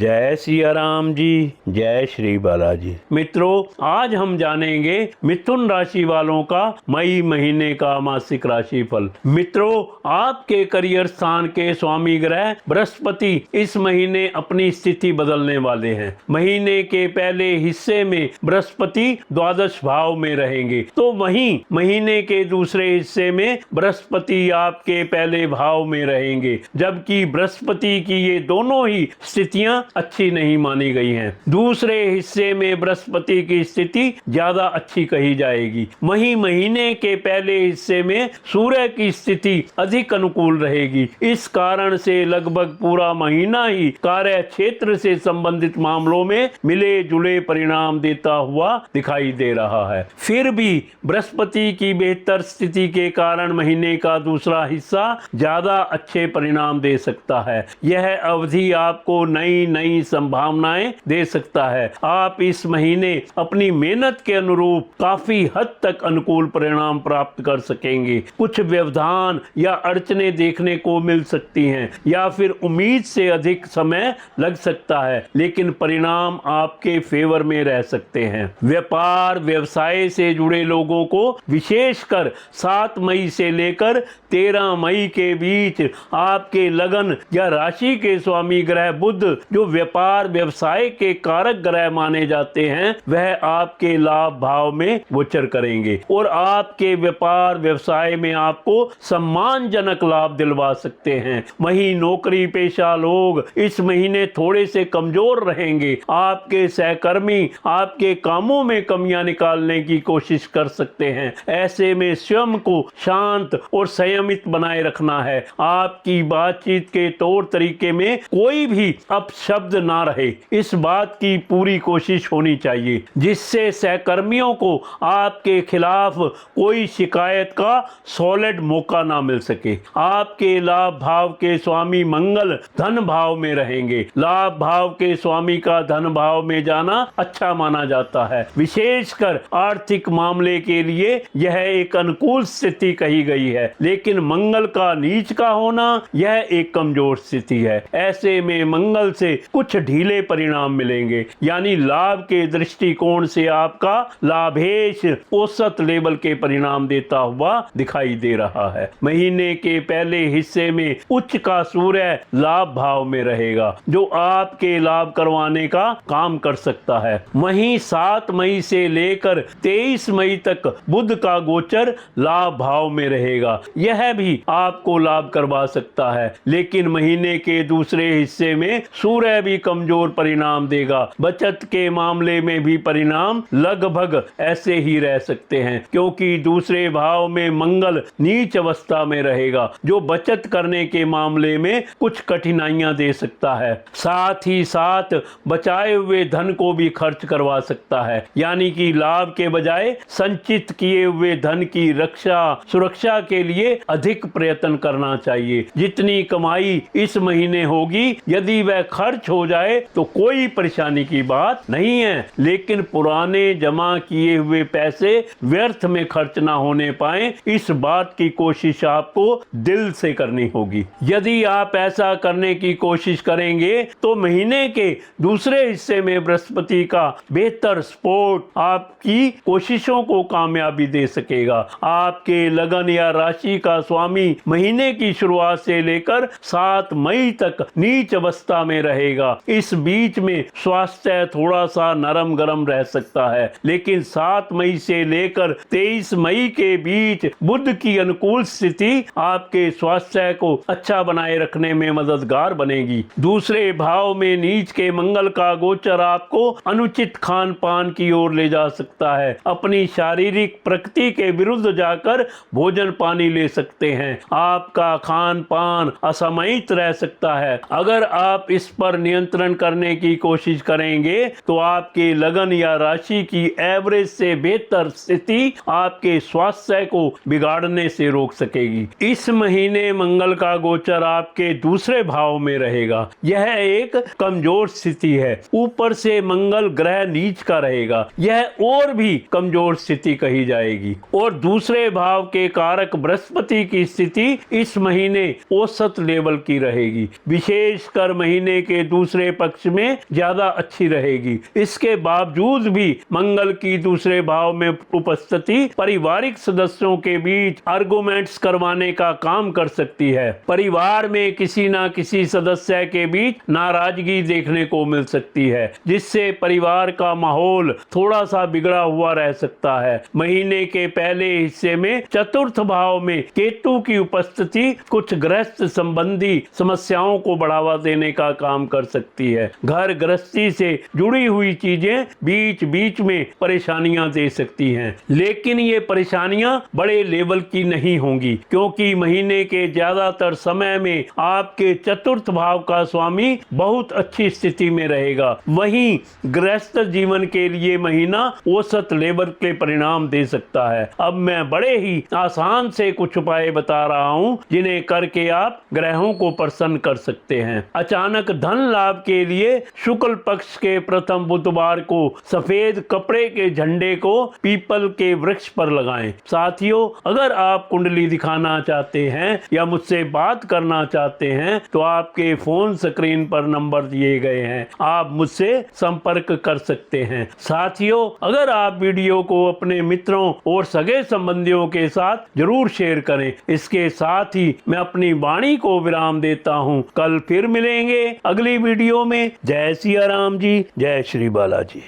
जय सिया राम जी, जय श्री बालाजी। मित्रों, आज हम जानेंगे मिथुन राशि वालों का मई महीने का मासिक राशि फल। मित्रों, आपके करियर स्थान के स्वामी ग्रह बृहस्पति इस महीने अपनी स्थिति बदलने वाले हैं। महीने के पहले हिस्से में बृहस्पति द्वादश भाव में रहेंगे, तो वहीं महीने के दूसरे हिस्से में बृहस्पति आपके पहले भाव में रहेंगे, जबकि बृहस्पति की ये दोनों ही स्थितियां अच्छी नहीं मानी गई हैं। दूसरे हिस्से में बृहस्पति की स्थिति ज्यादा अच्छी कही जाएगी। वहीं महीने के पहले हिस्से में सूर्य की स्थिति अधिक अनुकूल रहेगी। इस कारण से लगभग पूरा महीना ही कार्य क्षेत्र से संबंधित मामलों में मिले जुले परिणाम देता हुआ दिखाई दे रहा है। फिर भी बृहस्पति की बेहतर स्थिति के कारण महीने का दूसरा हिस्सा ज्यादा अच्छे परिणाम दे सकता है। यह अवधि आपको नई नई संभावनाएं दे सकता है। आप इस महीने अपनी मेहनत के अनुरूप काफी हद तक अनुकूल परिणाम प्राप्त कर सकेंगे। कुछ व्यवधान या अड़चनें देखने को मिल सकती हैं या फिर उम्मीद से अधिक समय लग सकता है, लेकिन परिणाम आपके फेवर में रह सकते हैं। व्यापार व्यवसाय से जुड़े लोगों को विशेषकर 7 मई से लेकर 13 मई के बीच आपके लगन या राशि के स्वामी ग्रह बुध, जो व्यापार व्यवसाय के कारक ग्रह माने जाते हैं, वह आपके लाभ भाव में गोचर करेंगे और आपके व्यापार व्यवसाय में आपको सम्मानजनक लाभ दिलवा सकते हैं। वहीं नौकरी पेशा लोग इस महीने थोड़े से कमजोर रहेंगे। आपके सहकर्मी आपके कामों में कमियां निकालने की कोशिश कर सकते हैं। ऐसे में स्वयं को शांत और संयमित बनाए रखना है। आपकी बातचीत के तौर तरीके में कोई भी अपशब्द ना रहे, इस बात की पूरी कोशिश होनी चाहिए, जिससे सहकर्मियों को आपके खिलाफ कोई शिकायत का सॉलिड मौका ना मिल सके। आपके लाभ भाव के स्वामी मंगल धन भाव में रहेंगे। लाभ भाव के स्वामी का धन भाव में जाना अच्छा माना जाता है। विशेषकर आर्थिक मामले के लिए यह एक अनुकूल स्थिति कही गई है, लेकिन मंगल का नीच का होना यह एक कमजोर स्थिति है। ऐसे में मंगल से कुछ ढीले परिणाम मिलेंगे, यानी लाभ के दृष्टिकोण से आपका लाभेश औसत लेवल के परिणाम देता हुआ दिखाई दे रहा है। महीने के पहले हिस्से में उच्च का सूर्य लाभ भाव में रहेगा, जो आपके लाभ करवाने का काम कर सकता है। वहीं 7 मई से लेकर 23 मई तक बुध का गोचर लाभ भाव में रहेगा। यह भी आपको लाभ करवा सकता है, लेकिन महीने के दूसरे हिस्से में सूर्य भी कमजोर परिणाम देगा। बचत के मामले में भी परिणाम लगभग ऐसे ही रह सकते हैं, क्योंकि दूसरे भाव में मंगल नीच अवस्था में रहेगा, जो बचत करने के मामले में कुछ कठिनाइयां दे सकता है। साथ ही साथ बचाए हुए धन को भी खर्च करवा सकता है, यानी कि लाभ के बजाय संचित किए हुए धन की रक्षा सुरक्षा के लिए अधिक प्रयत्न करना चाहिए। जितनी कमाई इस महीने होगी, यदि वह खर्च हो जाए तो कोई परेशानी की बात नहीं है, लेकिन पुराने जमा किए हुए पैसे व्यर्थ में खर्च ना होने पाए, इस बात की कोशिश आपको दिल से करनी होगी। यदि आप ऐसा करने की कोशिश करेंगे तो महीने के दूसरे हिस्से में बृहस्पति का बेहतर सपोर्ट आपकी कोशिशों को कामयाबी दे सकेगा। आपके लगन या राशि का स्वामी महीने की शुरुआत से लेकर 7 मई तक नीच अवस्था में रहेगा। इस बीच में स्वास्थ्य थोड़ा सा नरम गरम रह सकता है, लेकिन 7 मई से लेकर 23 मई के बीच बुध की अनुकूल स्थिति आपके स्वास्थ्य को अच्छा बनाए रखने में मददगार बनेगी। दूसरे भाव में नीच के मंगल का गोचर आपको अनुचित खान पान की ओर ले जा सकता है। अपनी शारीरिक प्रकृति के विरुद्ध जाकर भोजन पानी ले सकते हैं। आपका खान पान असमयित रह सकता है। अगर आप इस पर नियंत्रण करने की कोशिश करेंगे तो आपके लगन या राशि की एवरेज से बेहतर स्थिति आपके स्वास्थ्य को बिगाड़ने से रोक सकेगी। इस महीने मंगल का गोचर आपके दूसरे भाव में रहेगा। यह एक कमजोर स्थिति है। ऊपर से मंगल ग्रह नीच का रहेगा, यह और भी कमजोर स्थिति कही जाएगी। और दूसरे भाव के कारक बृहस्पति की स्थिति इस महीने औसत लेवल की रहेगी। विशेषकर महीने के दूसरे पक्ष में ज्यादा अच्छी रहेगी। इसके बावजूद भी मंगल की दूसरे भाव में उपस्थिति पारिवारिक सदस्यों के बीच आर्गुमेंट्स करवाने का काम कर सकती है। परिवार में किसी न किसी सदस्य के बीच नाराजगी देखने को मिल सकती है, जिससे परिवार का माहौल थोड़ा सा बिगड़ा हुआ रह सकता है। महीने के पहले हिस्से में चतुर्थ भाव में केतु की उपस्थिति कुछ गृहस्थ संबंधी समस्याओं को बढ़ावा देने का काम कर सकती है। घर गृहस्थी से जुड़ी हुई चीजें बीच बीच में परेशानियां दे सकती हैं, लेकिन ये परेशानियां बड़े लेवल की नहीं होंगी, क्योंकि महीने के ज्यादातर समय में आपके चतुर्थ भाव का स्वामी बहुत अच्छी स्थिति में रहेगा। वहीं गृहस्थ जीवन के लिए महीना औसत लेवल के परिणाम दे सकता है। अब मैं बड़े ही आसान से कुछ उपाय बता रहा हूं, जिन्हें करके आप ग्रहों को प्रसन्न कर सकते हैं। अचानक धन लाभ के लिए शुक्ल पक्ष के प्रथम बुधवार को सफेद कपड़े के झंडे को पीपल के वृक्ष पर लगाएं। साथियों, अगर आप कुंडली दिखाना चाहते हैं या मुझसे बात करना चाहते हैं तो आपके फोन स्क्रीन पर नंबर दिए गए हैं, आप मुझसे संपर्क कर सकते हैं। साथियों, अगर आप वीडियो को अपने मित्रों और सगे संबंधियों के साथ जरूर शेयर करें। इसके साथ ही मैं अपनी वाणी को विराम देता हूं। कल फिर मिलेंगे अगली वीडियो में। जय सिया राम जी, जय श्री बालाजी।